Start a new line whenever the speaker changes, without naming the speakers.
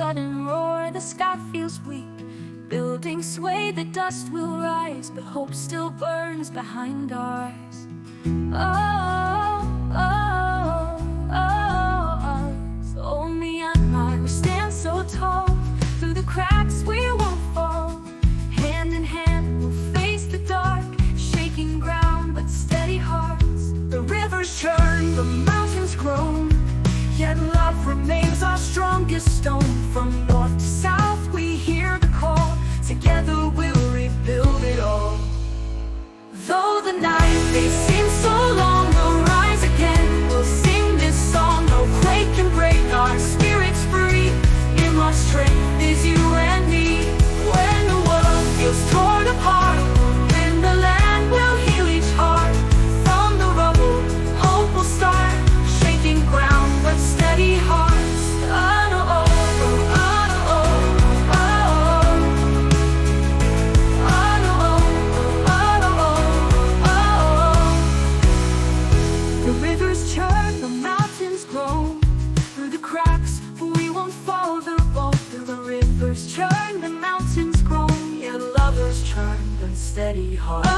sudden roar, the sky feels weak. Buildings sway, the dust will rise, but hope still burns behind ours. Oh, oh, oh, oh. So Myanmar, we stand so tall. Through the cracks we won't fall. Hand in hand we'll face the dark. Shaking ground but steady hearts.
The rivers churn, the mountains groan, yet love remains our strongest stone. From north to south we hear the call. Together we'll rebuild it all. Though the night may seem so long, we'll rise again. We'll sing this song, no quake can break our spirits free. In our strength is you and me. When the world feels torn apart, when the land will heal each heart. From the rubble, hope will start. Shaking ground but steady hearts. The rivers churn, the mountains grow. Through the cracks, we won't fall. The rivers churn, the mountains grow. Yeah, lovers churn, but steady hearts.